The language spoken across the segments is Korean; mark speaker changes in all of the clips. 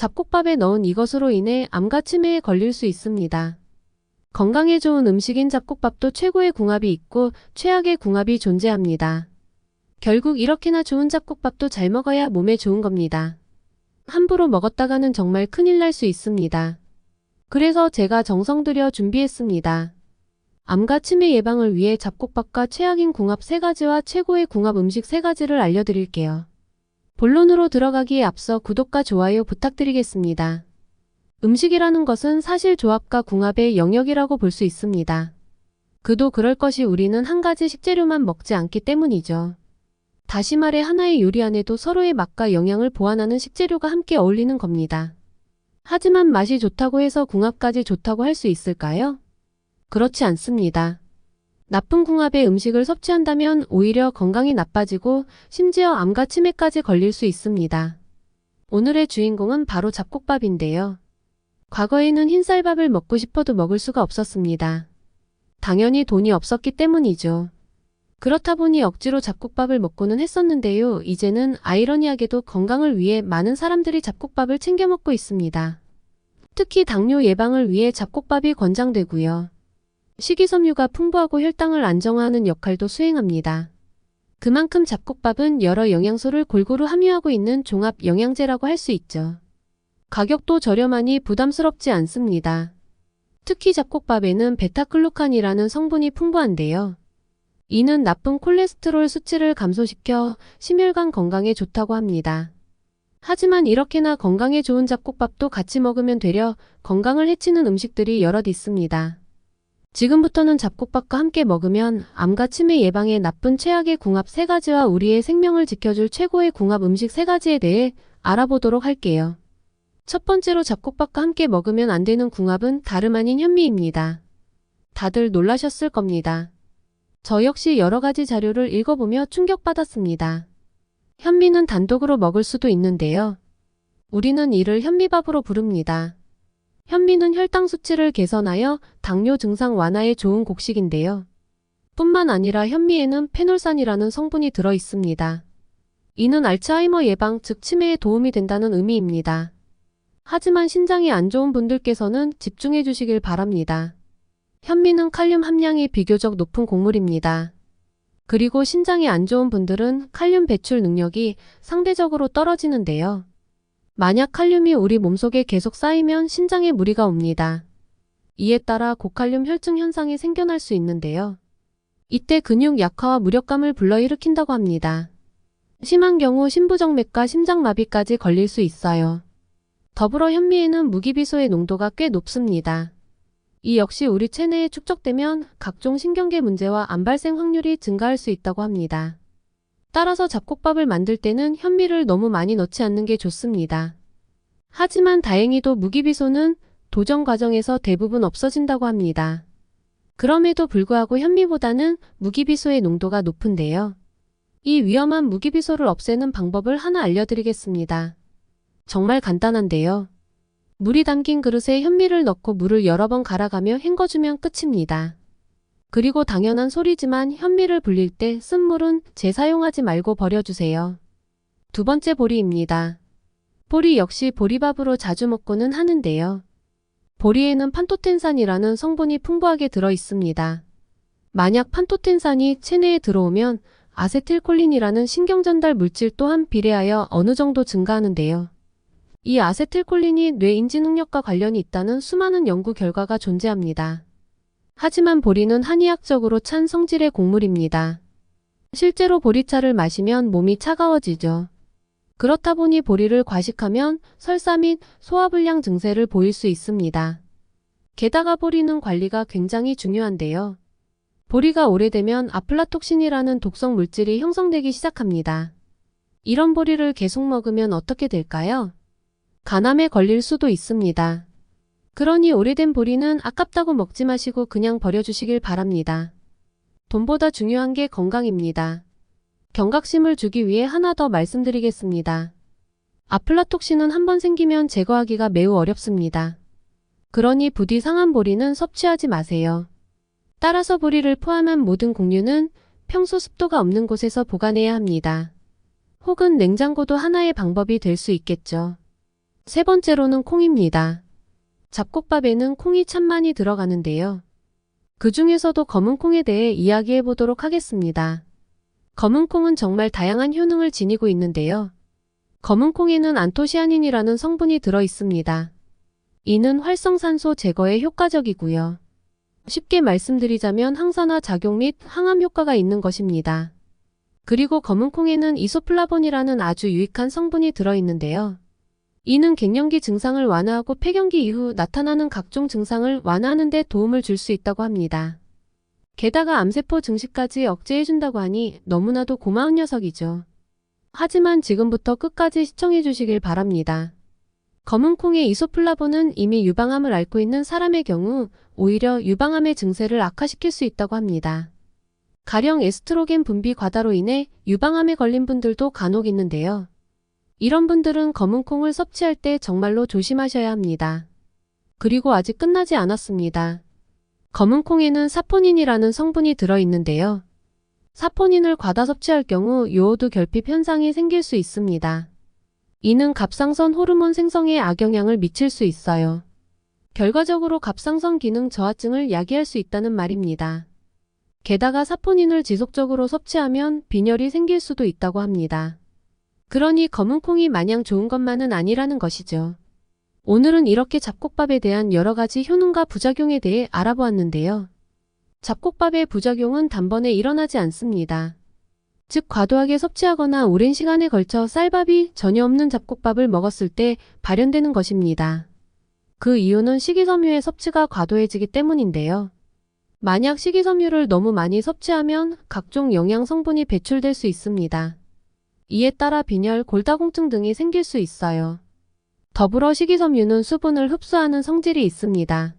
Speaker 1: 잡곡밥에 넣은 이것으로 인해 암과 치매에 걸릴 수 있습니다. 건강에 좋은 음식인 잡곡밥도 최고의 궁합이 있고 최악의 궁합이 존재합니다. 결국 이렇게나 좋은 잡곡밥도 잘 먹어야 몸에 좋은 겁니다. 함부로 먹었다가는 정말 큰일 날 수 있습니다. 그래서 제가 정성 들여 준비했습니다. 암과 치매 예방을 위해 잡곡밥과 최악인 궁합 3가지와 최고의 궁합 음식 3가지를 알려드릴게요. 본론으로 들어가기에 앞서 구독과 좋아요 부탁드리겠습니다. 음식이라는 것은 사실 조합과 궁합의 영역이라고 볼 수 있습니다. 그도 그럴 것이 우리는 한 가지 식재료만 먹지 않기 때문이죠. 다시 말해 하나의 요리 안에도 서로의 맛과 영양을 보완하는 식재료가 함께 어울리는 겁니다. 하지만 맛이 좋다고 해서 궁합까지 좋다고 할 수 있을까요? 그렇지 않습니다. 나쁜 궁합의 음식을 섭취한다면 오히려 건강이 나빠지고 심지어 암과 치매까지 걸릴 수 있습니다. 오늘의 주인공은 바로 잡곡밥인데요. 과거에는 흰쌀밥을 먹고 싶어도 먹을 수가 없었습니다. 당연히 돈이 없었기 때문이죠. 그렇다 보니 억지로 잡곡밥을 먹고는 했었는데요. 이제는 아이러니하게도 건강을 위해 많은 사람들이 잡곡밥을 챙겨 먹고 있습니다. 특히 당뇨 예방을 위해 잡곡밥이 권장되고요. 식이섬유가 풍부하고 혈당을 안정화하는 역할도 수행합니다. 그만큼 잡곡밥은 여러 영양소를 골고루 함유하고 있는 종합 영양제라고 할 수 있죠. 가격도 저렴하니 부담스럽지 않습니다. 특히 잡곡밥에는 베타글루칸이라는 성분이 풍부한데요. 이는 나쁜 콜레스테롤 수치를 감소시켜 심혈관 건강에 좋다고 합니다. 하지만 이렇게나 건강에 좋은 잡곡밥도 같이 먹으면 되려 건강을 해치는 음식들이 여럿 있습니다. 지금부터는 잡곡밥과 함께 먹으면 암과 치매 예방에 나쁜 최악의 궁합 3가지와 우리의 생명을 지켜줄 최고의 궁합 음식 3가지에 대해 알아보도록 할게요. 첫 번째로 잡곡밥과 함께 먹으면 안 되는 궁합은 다름 아닌 현미입니다. 다들 놀라셨을 겁니다. 저 역시 여러 가지 자료를 읽어보며 충격받았습니다. 현미는 단독으로 먹을 수도 있는데요. 우리는 이를 현미밥으로 부릅니다. 현미는 혈당 수치를 개선하여 당뇨 증상 완화에 좋은 곡식인데요. 뿐만 아니라 현미에는 페놀산이라는 성분이 들어 있습니다. 이는 알츠하이머 예방, 즉 치매에 도움이 된다는 의미입니다. 하지만 신장이 안 좋은 분들께서는 집중해 주시길 바랍니다. 현미는 칼륨 함량이 비교적 높은 곡물입니다. 그리고 신장이 안 좋은 분들은 칼륨 배출 능력이 상대적으로 떨어지는데요. 만약 칼륨이 우리 몸속에 계속 쌓이면 신장에 무리가 옵니다. 이에 따라 고칼륨 혈증 현상이 생겨날 수 있는데요. 이때 근육 약화와 무력감을 불러일으킨다고 합니다. 심한 경우 심부정맥과 심장마비까지 걸릴 수 있어요. 더불어 현미에는 무기비소의 농도가 꽤 높습니다. 이 역시 우리 체내에 축적되면 각종 신경계 문제와 암 발생 확률이 증가할 수 있다고 합니다. 따라서 잡곡밥을 만들 때는 현미를 너무 많이 넣지 않는 게 좋습니다. 하지만 다행히도 무기비소는 도정 과정에서 대부분 없어진다고 합니다. 그럼에도 불구하고 현미보다는 무기비소의 농도가 높은데요. 이 위험한 무기비소를 없애는 방법을 하나 알려드리겠습니다. 정말 간단한데요. 물이 담긴 그릇에 현미를 넣고 물을 여러 번 갈아가며 헹궈주면 끝입니다. 그리고 당연한 소리지만 현미를 불릴 때 쓴 물은 재사용하지 말고 버려주세요. 두 번째 보리입니다. 보리 역시 보리밥으로 자주 먹고는 하는데요. 보리에는 판토텐산이라는 성분이 풍부하게 들어 있습니다. 만약 판토텐산이 체내에 들어오면 아세틸콜린이라는 신경전달 물질 또한 비례하여 어느 정도 증가하는데요. 이 아세틸콜린이 뇌 인지 능력과 관련이 있다는 수많은 연구 결과가 존재합니다. 하지만 보리는 한의학적으로 찬 성질의 곡물입니다. 실제로 보리차를 마시면 몸이 차가워지죠. 그렇다 보니 보리를 과식하면 설사 및 소화불량 증세를 보일 수 있습니다. 게다가 보리는 관리가 굉장히 중요한데요. 보리가 오래되면 아플라톡신이라는 독성 물질이 형성되기 시작합니다. 이런 보리를 계속 먹으면 어떻게 될까요? 간암에 걸릴 수도 있습니다. 그러니 오래된 보리는 아깝다고 먹지 마시고 그냥 버려주시길 바랍니다. 돈보다 중요한 게 건강입니다. 경각심을 주기 위해 하나 더 말씀드리겠습니다. 아플라톡신은 한번 생기면 제거하기가 매우 어렵습니다. 그러니 부디 상한 보리는 섭취하지 마세요. 따라서 보리를 포함한 모든 곡류는 평소 습도가 없는 곳에서 보관해야 합니다. 혹은 냉장고도 하나의 방법이 될 수 있겠죠. 세 번째로는 콩입니다. 잡곡밥에는 콩이 참 많이 들어가는데요. 그 중에서도 검은 콩에 대해 이야기해 보도록 하겠습니다. 검은 콩은 정말 다양한 효능을 지니고 있는데요. 검은 콩에는 안토시아닌이라는 성분이 들어 있습니다. 이는 활성산소 제거에 효과적이고요. 쉽게 말씀드리자면 항산화 작용 및 항암 효과가 있는 것입니다. 그리고 검은 콩에는 이소플라본이라는 아주 유익한 성분이 들어 있는데요. 이는 갱년기 증상을 완화하고 폐경기 이후 나타나는 각종 증상을 완화하는 데 도움을 줄 수 있다고 합니다. 게다가 암세포 증식까지 억제해준다고 하니 너무나도 고마운 녀석이죠. 하지만 지금부터 끝까지 시청해 주시길 바랍니다. 검은 콩의 이소플라본은 이미 유방암을 앓고 있는 사람의 경우 오히려 유방암의 증세를 악화시킬 수 있다고 합니다. 가령 에스트로겐 분비 과다로 인해 유방암에 걸린 분들도 간혹 있는데요. 이런 분들은 검은 콩을 섭취할 때 정말로 조심하셔야 합니다. 그리고 아직 끝나지 않았습니다. 검은 콩에는 사포닌이라는 성분이 들어있는데요. 사포닌을 과다 섭취할 경우 요오드 결핍 현상이 생길 수 있습니다. 이는 갑상선 호르몬 생성에 악영향을 미칠 수 있어요. 결과적으로 갑상선 기능 저하증을 야기할 수 있다는 말입니다. 게다가 사포닌을 지속적으로 섭취하면 빈혈이 생길 수도 있다고 합니다. 그러니 검은 콩이 마냥 좋은 것만은 아니라는 것이죠. 오늘은 이렇게 잡곡밥에 대한 여러 가지 효능과 부작용에 대해 알아보았는데요. 잡곡밥의 부작용은 단번에 일어나지 않습니다. 즉 과도하게 섭취하거나 오랜 시간에 걸쳐 쌀밥이 전혀 없는 잡곡밥을 먹었을 때 발현되는 것입니다. 그 이유는 식이섬유의 섭취가 과도해지기 때문인데요. 만약 식이섬유를 너무 많이 섭취하면 각종 영양 성분이 배출될 수 있습니다. 이에 따라 빈혈, 골다공증 등이 생길 수 있어요. 더불어 식이섬유는 수분을 흡수하는 성질이 있습니다.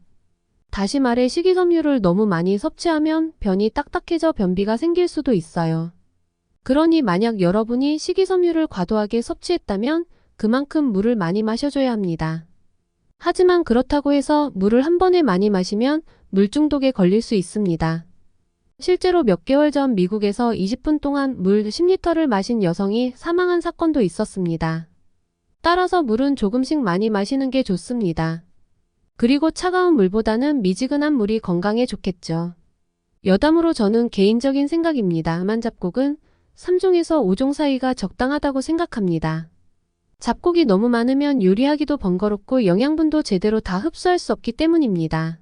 Speaker 1: 다시 말해 식이섬유를 너무 많이 섭취하면 변이 딱딱해져 변비가 생길 수도 있어요. 그러니 만약 여러분이 식이섬유를 과도하게 섭취했다면 그만큼 물을 많이 마셔줘야 합니다. 하지만 그렇다고 해서 물을 한 번에 많이 마시면 물 중독에 걸릴 수 있습니다. 실제로 몇 개월 전 미국에서 20분 동안 물 10리터를 마신 여성이 사망한 사건도 있었습니다. 따라서 물은 조금씩 많이 마시는 게 좋습니다. 그리고 차가운 물보다는 미지근한 물이 건강에 좋겠죠. 여담으로 저는 개인적인 생각입니다만 잡곡은 3종에서 5종 사이가 적당하다고 생각합니다. 잡곡이 너무 많으면 요리하기도 번거롭고 영양분도 제대로 다 흡수할 수 없기 때문입니다.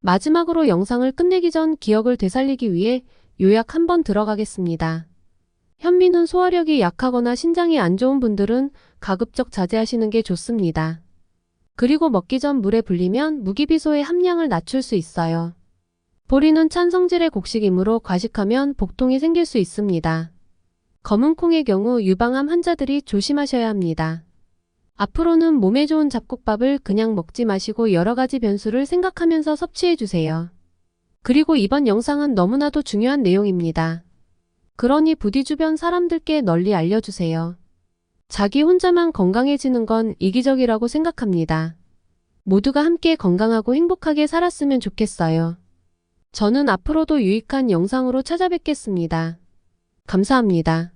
Speaker 1: 마지막으로 영상을 끝내기 전 기억을 되살리기 위해 요약 한번 들어가겠습니다. 현미는 소화력이 약하거나 신장이 안 좋은 분들은 가급적 자제하시는 게 좋습니다. 그리고 먹기 전 물에 불리면 무기비소의 함량을 낮출 수 있어요. 보리는 찬 성질의 곡식이므로 과식하면 복통이 생길 수 있습니다. 검은 콩의 경우 유방암 환자들이 조심하셔야 합니다. 앞으로는 몸에 좋은 잡곡밥을 그냥 먹지 마시고 여러 가지 변수를 생각하면서 섭취해주세요. 그리고 이번 영상은 너무나도 중요한 내용입니다. 그러니 부디 주변 사람들께 널리 알려주세요. 자기 혼자만 건강해지는 건 이기적이라고 생각합니다. 모두가 함께 건강하고 행복하게 살았으면 좋겠어요. 저는 앞으로도 유익한 영상으로 찾아뵙겠습니다. 감사합니다.